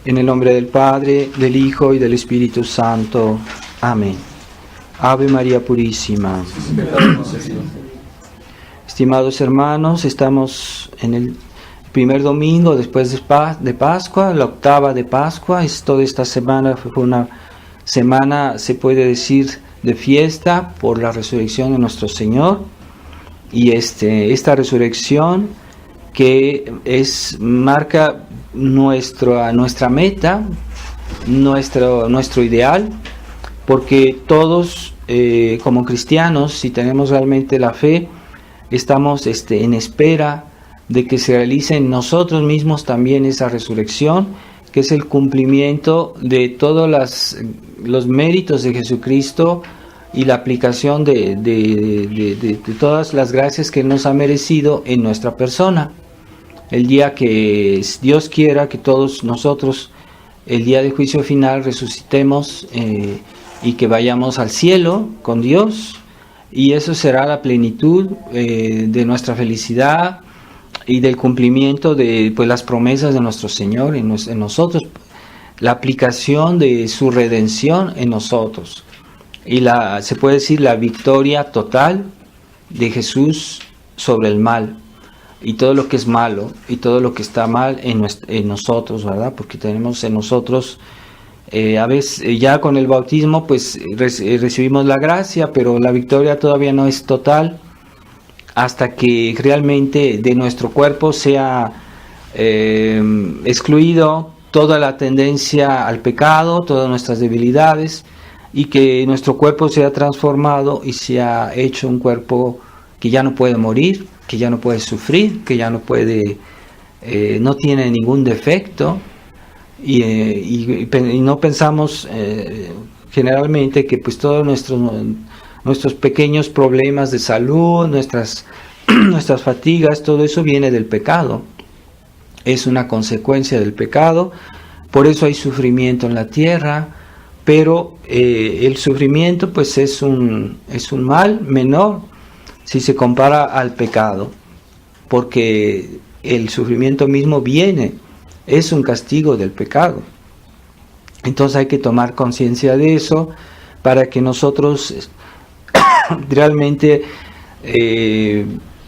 En el nombre del Padre, del Hijo y del Espíritu Santo. Amén. Ave María Purísima. Estimados hermanos, estamos en el primer domingo después de Pascua, la octava de Pascua. Toda esta semana fue una semana, se puede decir, de fiesta por la resurrección de nuestro Señor. Y esta resurrección que marca nuestra meta, nuestro ideal, porque todos como cristianos, si tenemos realmente la fe, estamos en espera de que se realice en nosotros mismos también esa resurrección, que es el cumplimiento de todos los méritos de Jesucristo y la aplicación de todas las gracias que Él nos ha merecido en nuestra persona. El día que Dios quiera que todos nosotros, el día del juicio final, resucitemos y que vayamos al cielo con Dios, y eso será la plenitud de nuestra felicidad y del cumplimiento de las promesas de nuestro Señor en nosotros, la aplicación de su redención en nosotros, y se puede decir la victoria total de Jesús sobre el mal y todo lo que es malo y todo lo que está mal en nosotros, ¿verdad? Porque tenemos en nosotros, a veces ya con el bautismo pues recibimos la gracia, pero la victoria todavía no es total hasta que realmente de nuestro cuerpo sea excluido toda la tendencia al pecado, todas nuestras debilidades, y que nuestro cuerpo sea transformado y sea hecho un cuerpo que ya no puede morir, que ya no puede sufrir, que ya no puede, no tiene ningún defecto, y no pensamos generalmente que pues todos nuestros pequeños problemas de salud, nuestras fatigas, todo eso viene del pecado, es una consecuencia del pecado. Por eso hay sufrimiento en la tierra, pero el sufrimiento pues es un mal menor si se compara al pecado, porque el sufrimiento mismo es un castigo del pecado. Entonces hay que tomar conciencia de eso para que nosotros realmente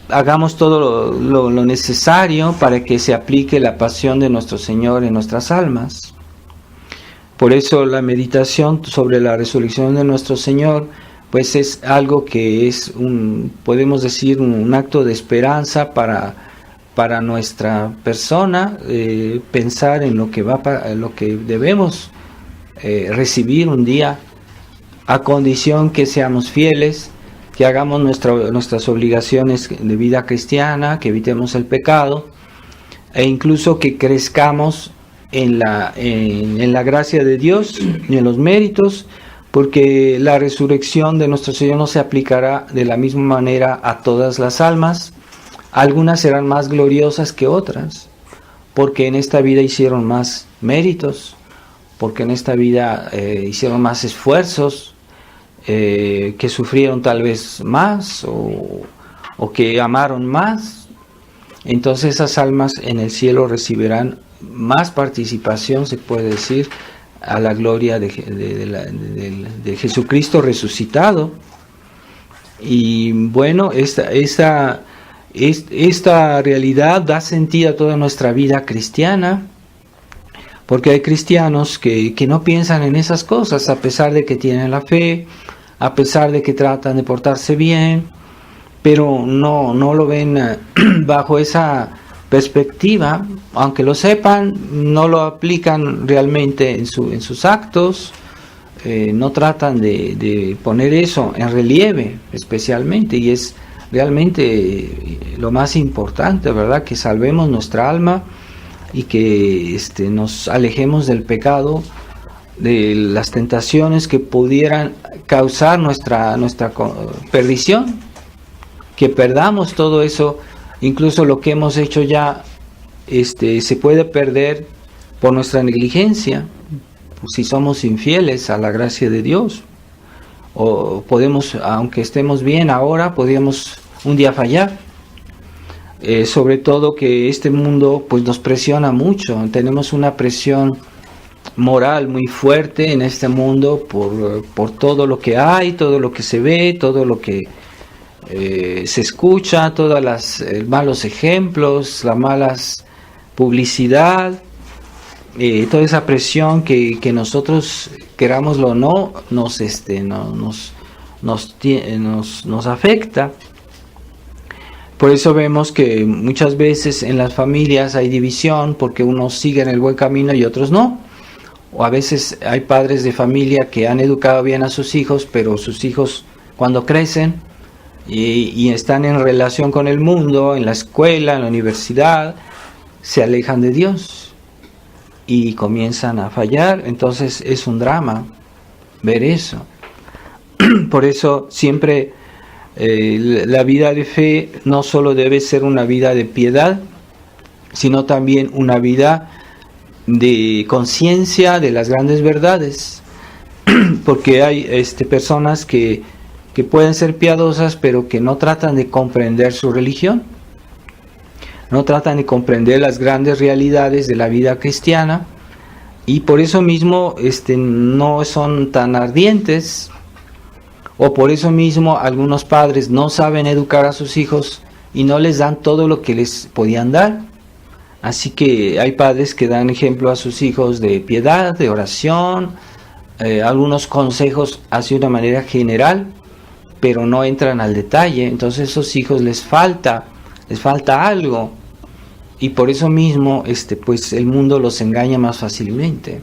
hagamos todo lo necesario para que se aplique la pasión de nuestro Señor en nuestras almas. Por eso la meditación sobre la resurrección de nuestro Señor pues es algo que es podemos decir, un acto de esperanza para nuestra persona, pensar en lo que debemos recibir un día, a condición que seamos fieles, que hagamos nuestras obligaciones de vida cristiana, que evitemos el pecado, e incluso que crezcamos en la gracia de Dios y en los méritos, porque la resurrección de nuestro Señor no se aplicará de la misma manera a todas las almas. Algunas serán más gloriosas que otras, porque en esta vida hicieron más méritos, porque en esta vida hicieron más esfuerzos, que sufrieron tal vez más o que amaron más. Entonces esas almas en el cielo recibirán más participación, se puede decir, a la gloria de Jesucristo resucitado. Y bueno, esta realidad da sentido a toda nuestra vida cristiana, porque hay cristianos que no piensan en esas cosas, a pesar de que tienen la fe, a pesar de que tratan de portarse bien, pero no lo ven bajo esa perspectiva. Aunque lo sepan, no lo aplican realmente en sus actos, no tratan de poner eso en relieve especialmente, y es realmente lo más importante, ¿verdad? Que salvemos nuestra alma y que nos alejemos del pecado, de las tentaciones que pudieran causar nuestra perdición, que perdamos todo eso, incluso lo que hemos hecho ya se puede perder por nuestra negligencia, si somos infieles a la gracia de Dios, o podemos, aunque estemos bien ahora, podríamos un día fallar. Sobre todo que este mundo pues nos presiona mucho, tenemos una presión moral muy fuerte en este mundo por todo lo que hay, todo lo que se ve, todo lo que se escucha, todos los malos ejemplos, la malas publicidad, toda esa presión que nosotros, querámoslo o no, nos afecta. Por eso vemos que muchas veces en las familias hay división porque unos siguen el buen camino y otros no. O a veces hay padres de familia que han educado bien a sus hijos, pero sus hijos cuando crecen y están en relación con el mundo, en la escuela, en la universidad, se alejan de Dios y comienzan a fallar. Entonces es un drama ver eso. Por eso siempre la vida de fe no solo debe ser una vida de piedad, sino también una vida de conciencia de las grandes verdades, porque hay personas que pueden ser piadosas, pero que no tratan de comprender su religión, no tratan de comprender las grandes realidades de la vida cristiana, y por eso mismo no son tan ardientes, o por eso mismo algunos padres no saben educar a sus hijos y no les dan todo lo que les podían dar. Así que hay padres que dan ejemplo a sus hijos de piedad, de oración, algunos consejos hacia una manera general, pero no entran al detalle. Entonces a esos hijos les falta algo, y por eso mismo pues el mundo los engaña más fácilmente.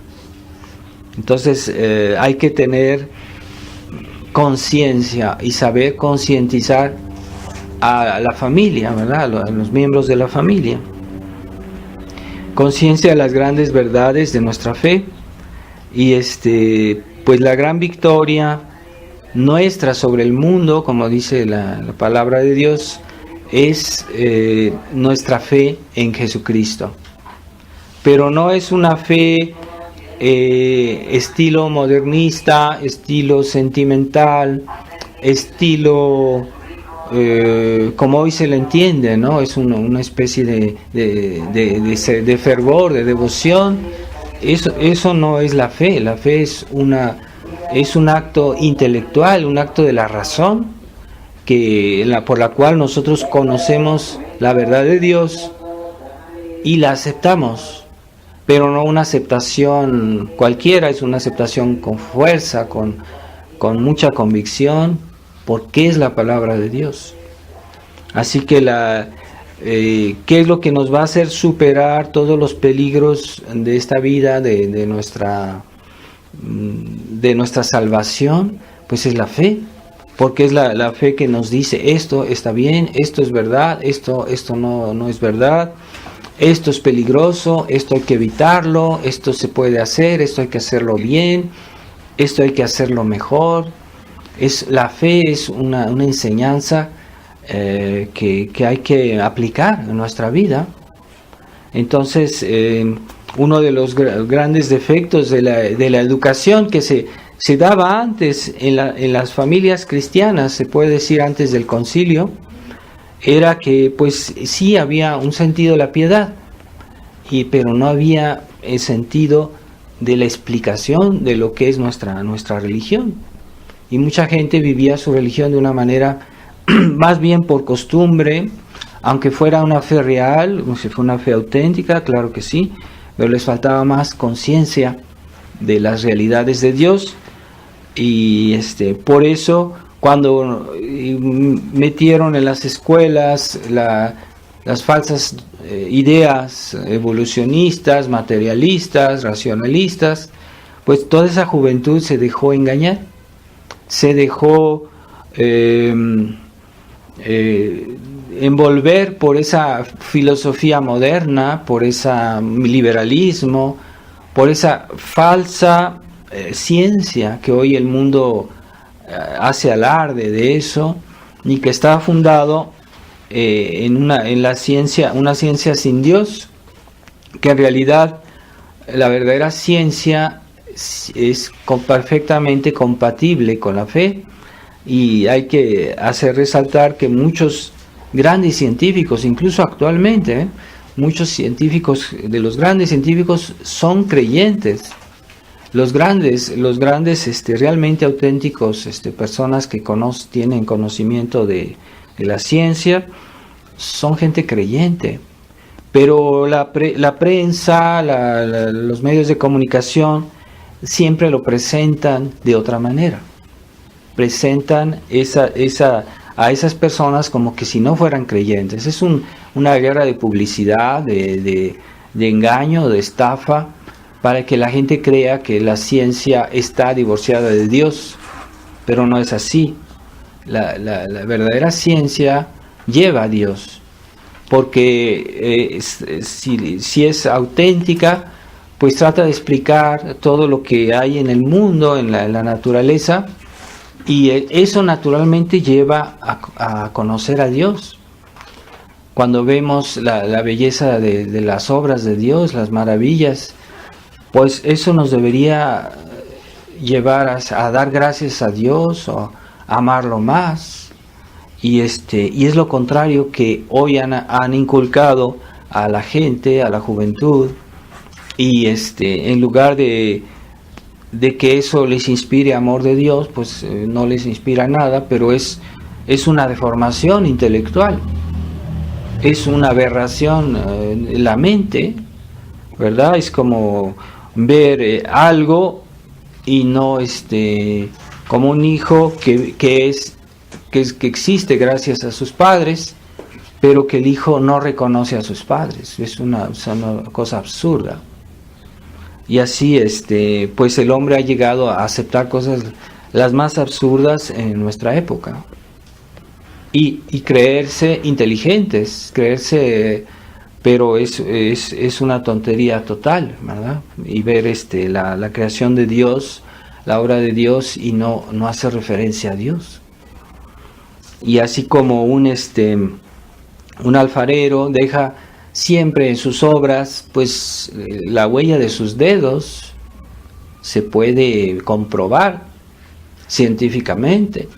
Entonces hay que tener conciencia y saber concientizar a la familia, ¿verdad? A los miembros de la familia. Conciencia de las grandes verdades de nuestra fe, y pues la gran victoria nuestra sobre el mundo, como dice la palabra de Dios, es nuestra fe en Jesucristo. Pero no es una fe estilo modernista, estilo sentimental, estilo como hoy se le entiende, ¿no? Es una especie de fervor, de devoción. Eso no es la fe. La fe es un acto intelectual, un acto de la razón, por la cual nosotros conocemos la verdad de Dios y la aceptamos. Pero no una aceptación cualquiera, es una aceptación con fuerza, con mucha convicción, porque es la palabra de Dios. Así que ¿qué es lo que nos va a hacer superar todos los peligros de esta vida, de nuestra salvación? Pues es la fe, porque es la fe que nos dice: esto está bien, esto es verdad, esto no es verdad. Esto es peligroso, esto hay que evitarlo, esto se puede hacer, esto hay que hacerlo bien, esto hay que hacerlo mejor. La fe es una enseñanza que hay que aplicar en nuestra vida. Entonces, uno de los grandes defectos de la educación que se daba antes en las familias cristianas, se puede decir antes del concilio, era que pues sí había un sentido de la piedad, pero no había el sentido de la explicación de lo que es nuestra religión. Y mucha gente vivía su religión de una manera más bien por costumbre, aunque fuera una fe real, si fue una fe auténtica, claro que sí, pero les faltaba más conciencia de las realidades de Dios. Y por eso, cuando metieron en las escuelas las falsas ideas evolucionistas, materialistas, racionalistas, pues toda esa juventud se dejó engañar, se dejó envolver por esa filosofía moderna, por ese liberalismo, por esa falsa ciencia que hoy el mundo hace alarde de eso, y que está fundado en la ciencia, una ciencia sin Dios, que en realidad la verdadera ciencia es perfectamente compatible con la fe. Y hay que hacer resaltar que muchos grandes científicos, incluso actualmente, muchos científicos, de los grandes científicos, son creyentes, Los grandes, realmente auténticos, personas que tienen conocimiento de la ciencia, son gente creyente. Pero la prensa, los medios de comunicación siempre lo presentan de otra manera. Presentan a esas personas como que si no fueran creyentes. Es una guerra de publicidad, de engaño, de estafa, para que la gente crea que la ciencia está divorciada de Dios. Pero no es así. La verdadera ciencia lleva a Dios. Porque si es auténtica, pues trata de explicar todo lo que hay en el mundo, en la naturaleza, y eso naturalmente lleva a conocer a Dios. Cuando vemos la belleza de las obras de Dios, las maravillas, pues eso nos debería llevar a dar gracias a Dios o a amarlo más. Y es lo contrario que hoy han inculcado a la gente, a la juventud, y en lugar de que eso les inspire amor de Dios, pues no les inspira nada, pero es una deformación intelectual, es una aberración en la mente, ¿verdad? Es como ver algo y no como un hijo que existe gracias a sus padres, pero que el hijo no reconoce a sus padres. Es una cosa absurda. Y así, pues el hombre ha llegado a aceptar cosas las más absurdas en nuestra época. Y creerse inteligentes, pero es una tontería total, ¿verdad? Y ver la creación de Dios, la obra de Dios, y no hacer referencia a Dios. Y así como un alfarero deja siempre en sus obras, pues la huella de sus dedos se puede comprobar científicamente.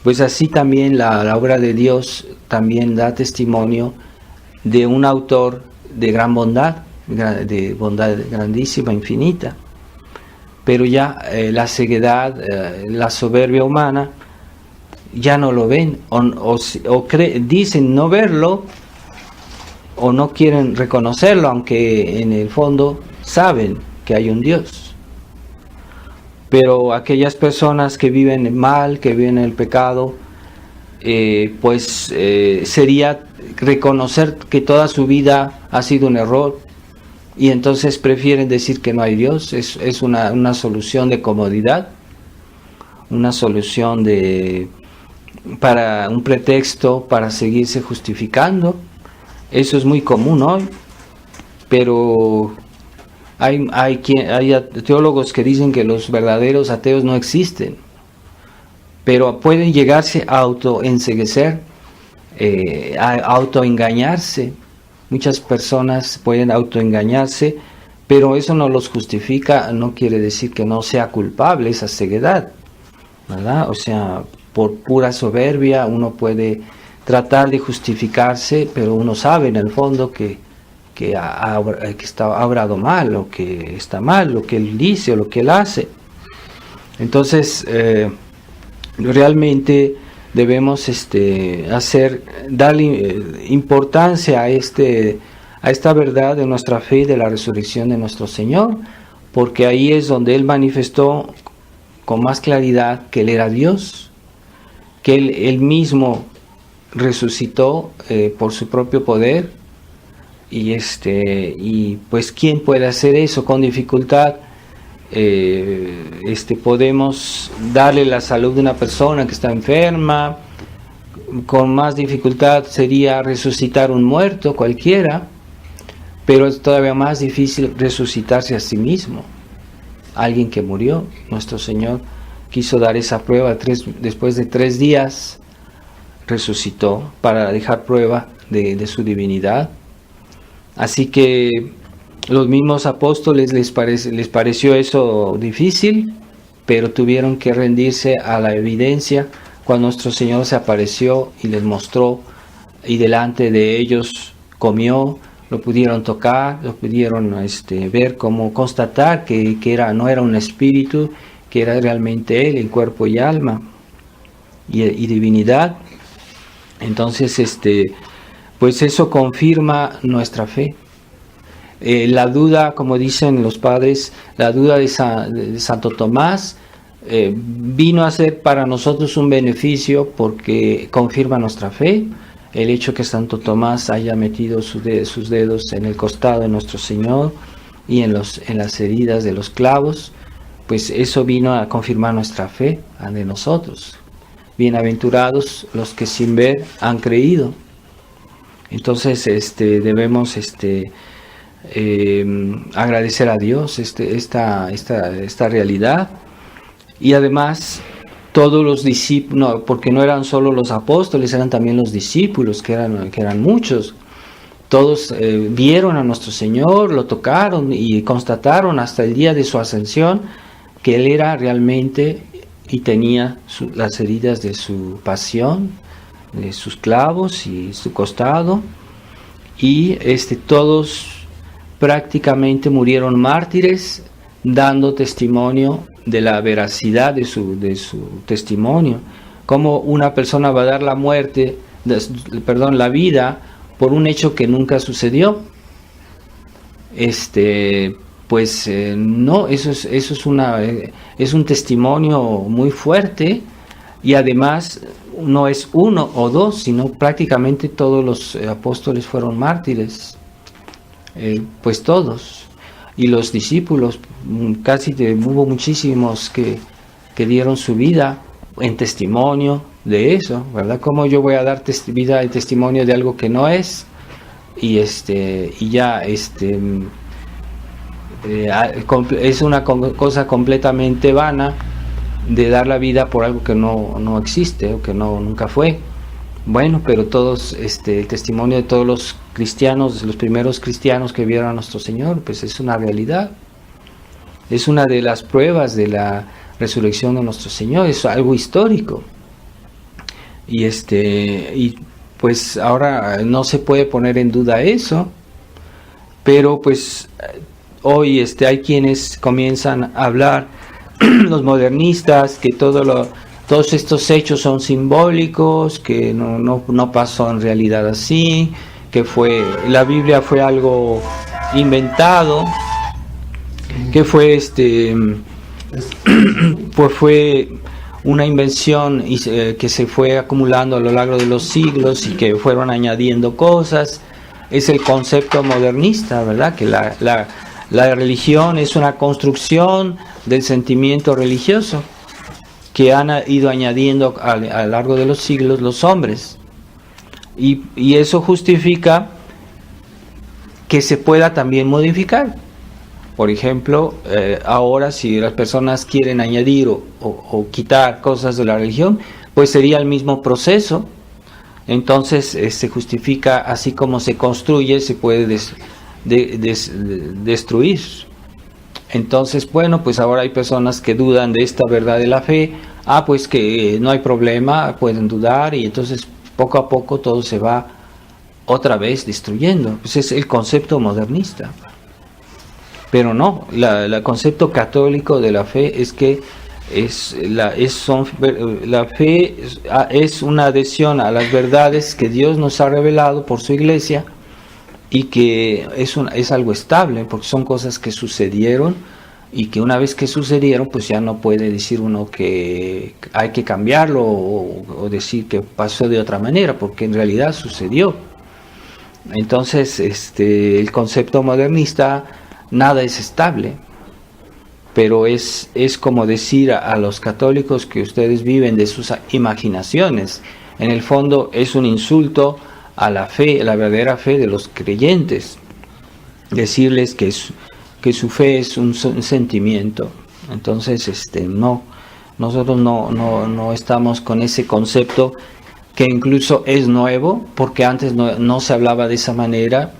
Pues así también la obra de Dios también da testimonio de un autor de gran bondad, de bondad grandísima, infinita. Pero ya la ceguedad, la soberbia humana, ya no lo ven, dicen no verlo, o no quieren reconocerlo, aunque en el fondo saben que hay un Dios. Pero aquellas personas que viven mal, que viven en el pecado, pues sería reconocer que toda su vida ha sido un error, y entonces prefieren decir que no hay Dios. Es una solución de comodidad, una solución para un pretexto para seguirse justificando. Eso es muy común hoy, pero hay teólogos que dicen que los verdaderos ateos no existen, pero pueden llegarse a autoenceguecer, a autoengañarse. Muchas personas pueden autoengañarse, pero eso no los justifica, no quiere decir que no sea culpable esa ceguedad, ¿verdad? O sea, por pura soberbia uno puede tratar de justificarse, pero uno sabe en el fondo que ha obrado mal, o que está mal, lo que él dice o lo que él hace. Entonces, realmente debemos darle importancia a esta verdad de nuestra fe, de la resurrección de nuestro Señor, porque ahí es donde Él manifestó con más claridad que Él era Dios, que Él mismo resucitó por su propio poder, y pues ¿quién puede hacer eso con dificultad? Podemos darle la salud de una persona que está enferma. Con más dificultad sería resucitar un muerto cualquiera, pero es todavía más difícil resucitarse a sí mismo, alguien que murió. Nuestro Señor quiso dar esa prueba. Después de 3 días resucitó para dejar prueba de su divinidad. Así que los mismos apóstoles les pareció eso difícil, pero tuvieron que rendirse a la evidencia cuando nuestro Señor se apareció y les mostró, y delante de ellos comió lo pudieron tocar, lo pudieron ver, como constatar que no era un espíritu, que era realmente Él, en cuerpo y alma y divinidad. Entonces, pues eso confirma nuestra fe. La duda, como dicen los padres, la duda de Santo Tomás vino a ser para nosotros un beneficio porque confirma nuestra fe. El hecho que Santo Tomás haya metido sus dedos en el costado de nuestro Señor y en las heridas de los clavos, pues eso vino a confirmar nuestra fe de nosotros. Bienaventurados los que sin ver han creído. Entonces debemos agradecer a Dios esta realidad. Y además todos los discípulos, porque no eran solo los apóstoles, eran también los discípulos, que eran muchos. Todos vieron a nuestro Señor, lo tocaron y constataron hasta el día de su ascensión que Él era realmente y tenía las heridas de su pasión, de sus clavos y su costado. Y todos prácticamente murieron mártires, dando testimonio de la veracidad de su testimonio. Cómo una persona va a dar la vida por un hecho que nunca sucedió. No, eso es un testimonio muy fuerte, y además no es uno o dos, sino prácticamente todos los apóstoles fueron mártires, pues todos. Y los discípulos, hubo muchísimos que dieron su vida en testimonio de eso, ¿verdad? ¿Cómo yo voy a dar vida en testimonio de algo que no es? Es una cosa completamente vana de dar la vida por algo que no existe o que nunca fue. Bueno, pero todos, el testimonio de todos los cristianos, los primeros cristianos que vieron a nuestro Señor, pues es una realidad. Es una de las pruebas de la resurrección de nuestro Señor, es algo histórico. Y pues ahora no se puede poner en duda eso, pero pues hoy hay quienes comienzan a hablar, los modernistas, que todos estos hechos son simbólicos, que no pasó en realidad así, que la Biblia fue algo inventado, que fue pues fue una invención que se fue acumulando a lo largo de los siglos y que fueron añadiendo cosas. Es el concepto modernista, ¿verdad? Que la religión es una construcción del sentimiento religioso que han ido añadiendo a lo largo de los siglos los hombres. Y eso justifica que se pueda también modificar. Por ejemplo, ahora si las personas quieren añadir o quitar cosas de la religión, pues sería el mismo proceso. Entonces se justifica, así como se construye, se puede destruir. Entonces, bueno, pues ahora hay personas que dudan de esta verdad de la fe. Pues que no hay problema, pueden dudar, y entonces poco a poco todo se va otra vez destruyendo. Pues es el concepto modernista. Pero no, el concepto católico de la fe es que la fe es una adhesión a las verdades que Dios nos ha revelado por su iglesia, y que es algo estable, porque son cosas que sucedieron, y que una vez que sucedieron, pues ya no puede decir uno que hay que cambiarlo o decir que pasó de otra manera, porque en realidad sucedió. Entonces, el concepto modernista, nada es estable, pero es como decir a los católicos que ustedes viven de sus imaginaciones. En el fondo es un insulto a la fe, la verdadera fe de los creyentes, decirles que su fe es un sentimiento. Entonces, nosotros no estamos con ese concepto, que incluso es nuevo, porque antes no se hablaba de esa manera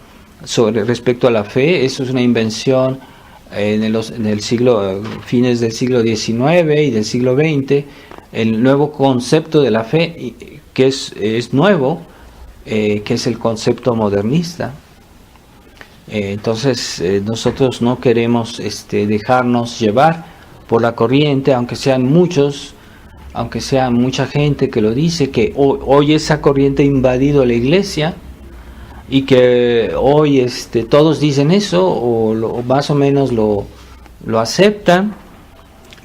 respecto a la fe. Eso es una invención en el fines del siglo XIX y del siglo XX, el nuevo concepto de la fe, que es nuevo, que es el concepto modernista. Entonces nosotros no queremos dejarnos llevar por la corriente, aunque sean muchos, aunque sea mucha gente que lo dice, que hoy esa corriente ha invadido la iglesia y que hoy todos dicen eso o más o menos lo aceptan,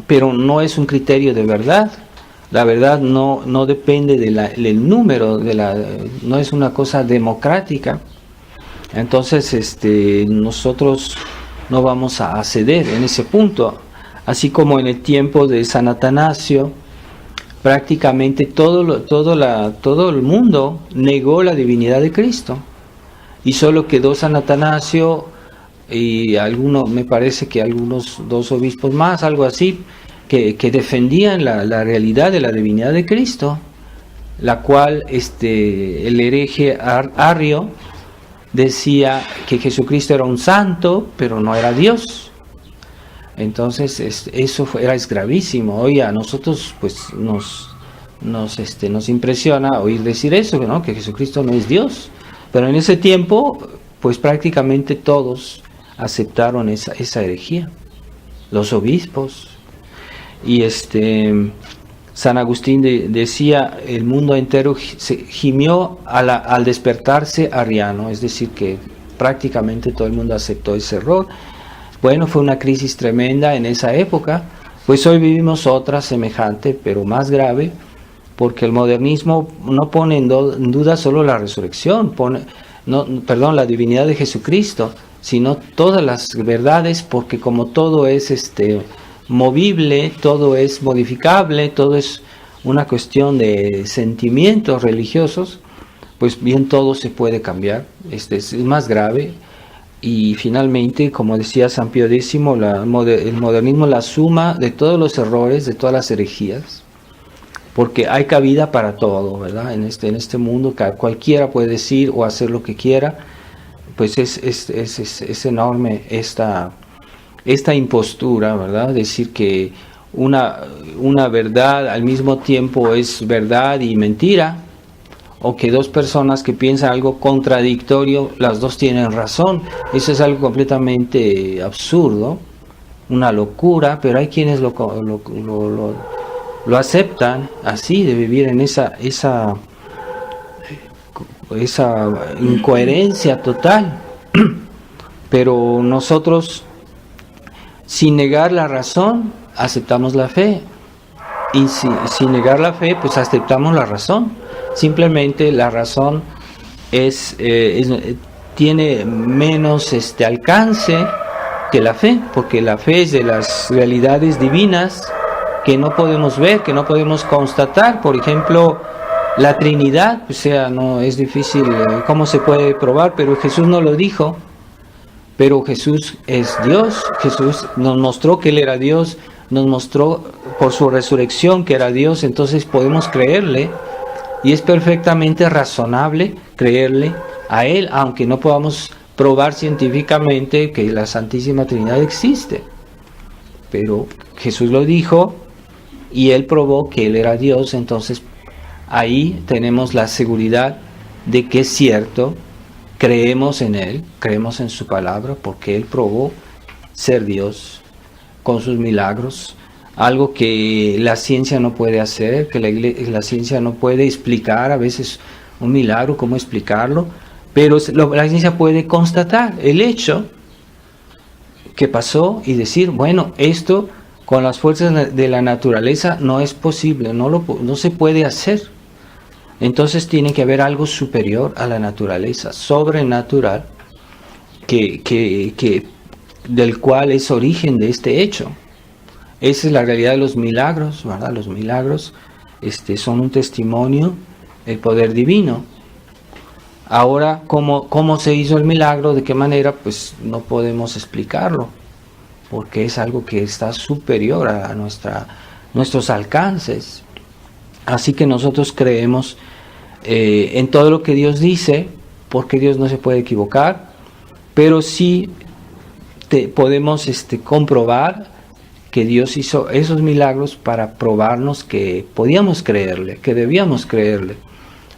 pero no es un criterio de verdad. La verdad no depende del número, no es una cosa democrática. Entonces nosotros no vamos a ceder en ese punto. Así como en el tiempo de San Atanasio, prácticamente todo el mundo negó la divinidad de Cristo. Y solo quedó San Atanasio y me parece que algunos 2 obispos más, algo así, que defendían la realidad de la divinidad de Cristo, la cual el hereje Arrio decía que Jesucristo era un santo, pero no era Dios. Entonces eso es gravísimo. Hoy a nosotros pues nos impresiona oír decir eso, ¿no? Que Jesucristo no es Dios. Pero en ese tiempo pues prácticamente todos aceptaron esa herejía, los obispos. Y San Agustín decía, el mundo entero gimió al despertarse arriano, es decir, que prácticamente todo el mundo aceptó ese error. Bueno, fue una crisis tremenda en esa época, pues hoy vivimos otra semejante, pero más grave, porque el modernismo no pone en duda solo la resurrección, la divinidad de Jesucristo, sino todas las verdades, porque como todo es movible, todo es modificable, todo es una cuestión de sentimientos religiosos, pues bien todo se puede cambiar. Es más grave. Y finalmente, como decía San Pío X, el modernismo es la suma de todos los errores, de todas las herejías, porque hay cabida para todo, ¿verdad? En este mundo cualquiera puede decir o hacer lo que quiera. Pues es enorme esta impostura, ¿verdad? Decir que una verdad al mismo tiempo es verdad y mentira, o que 2 personas que piensan algo contradictorio, las 2 tienen razón. Eso es algo completamente absurdo, una locura, pero hay quienes lo aceptan así, de vivir en esa incoherencia total. Pero nosotros, sin negar la razón, aceptamos la fe. Y sin negar la fe, pues aceptamos la razón. Simplemente la razón tiene menos alcance que la fe, porque la fe es de las realidades divinas que no podemos ver, que no podemos constatar. Por ejemplo, la Trinidad, no es difícil, ¿cómo se puede probar? Pero Jesús no lo dijo. Pero Jesús es Dios. Jesús nos mostró que Él era Dios, nos mostró por su resurrección que era Dios, entonces podemos creerle. Y es perfectamente razonable creerle a Él, aunque no podamos probar científicamente que la Santísima Trinidad existe. Pero Jesús lo dijo y Él probó que Él era Dios, entonces ahí tenemos la seguridad de que es cierto, creemos en Él, creemos en su palabra, porque Él probó ser Dios con sus milagros. Algo que la ciencia no puede hacer, que la ciencia no puede explicar, a veces un milagro, cómo explicarlo, pero la ciencia puede constatar el hecho que pasó y decir, bueno, esto con las fuerzas de la naturaleza no es posible, no se puede hacer. Entonces tiene que haber algo superior a la naturaleza, sobrenatural, del cual es origen de este hecho. Esa es la realidad de los milagros, ¿verdad? Los milagros son un testimonio del poder divino. Ahora, ¿cómo se hizo el milagro? ¿De qué manera? Pues no podemos explicarlo, porque es algo que está superior a nuestros alcances. Así que nosotros creemos en todo lo que Dios dice, porque Dios no se puede equivocar, pero sí podemos comprobar que Dios hizo esos milagros para probarnos que podíamos creerle, que debíamos creerle.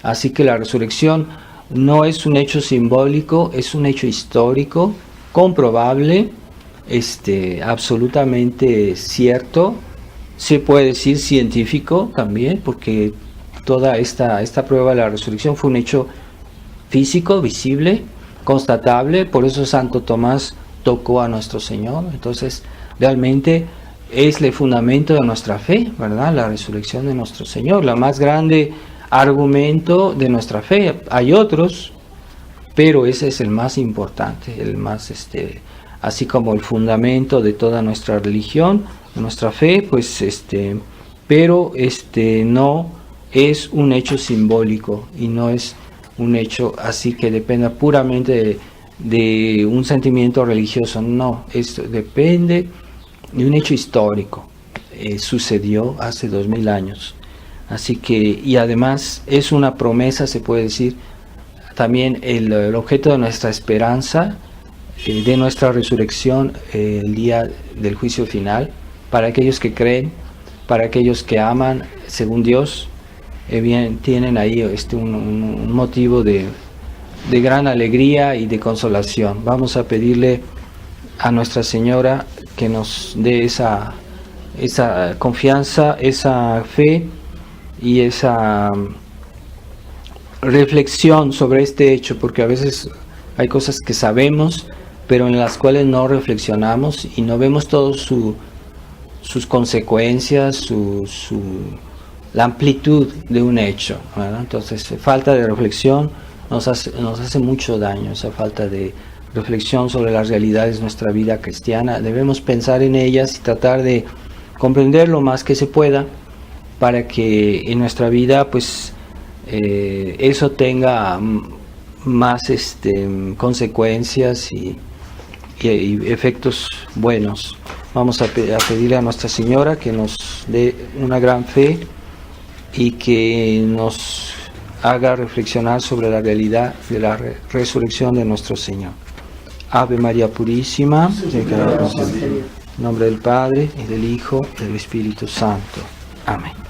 Así que la resurrección no es un hecho simbólico, es un hecho histórico, comprobable, absolutamente cierto, se puede decir científico también, porque toda esta prueba de la resurrección fue un hecho físico, visible, constatable, por eso Santo Tomás tocó a nuestro Señor. Entonces realmente es el fundamento de nuestra fe, ¿verdad? La resurrección de nuestro Señor, la más grande argumento de nuestra fe. Hay otros, pero ese es el más importante, el más así como el fundamento de toda nuestra religión, de nuestra fe, pues pero no es un hecho simbólico y no es un hecho así que dependa puramente de un sentimiento religioso. No, esto depende de un hecho histórico. Sucedió hace 2000 años. Así que, y además es una promesa, se puede decir, también el objeto de nuestra esperanza, de nuestra resurrección, el día del juicio final, para aquellos que creen, para aquellos que aman según Dios, bien, tienen ahí un motivo de gran alegría y de consolación. Vamos a pedirle a Nuestra Señora que nos dé esa confianza, esa fe y esa reflexión sobre este hecho, porque a veces hay cosas que sabemos, pero en las cuales no reflexionamos y no vemos todas sus consecuencias, la amplitud de un hecho, ¿verdad? Entonces, falta de reflexión nos hace mucho daño, esa falta de reflexión sobre las realidades de nuestra vida cristiana. Debemos pensar en ellas y tratar de comprender lo más que se pueda para que en nuestra vida pues eso tenga más consecuencias y efectos buenos. Vamos a pedirle a Nuestra Señora que nos dé una gran fe y que nos haga reflexionar sobre la realidad de la resurrección de nuestro Señor. Ave María Purísima, en nombre del Padre, y del Hijo, y del Espíritu Santo. Amén.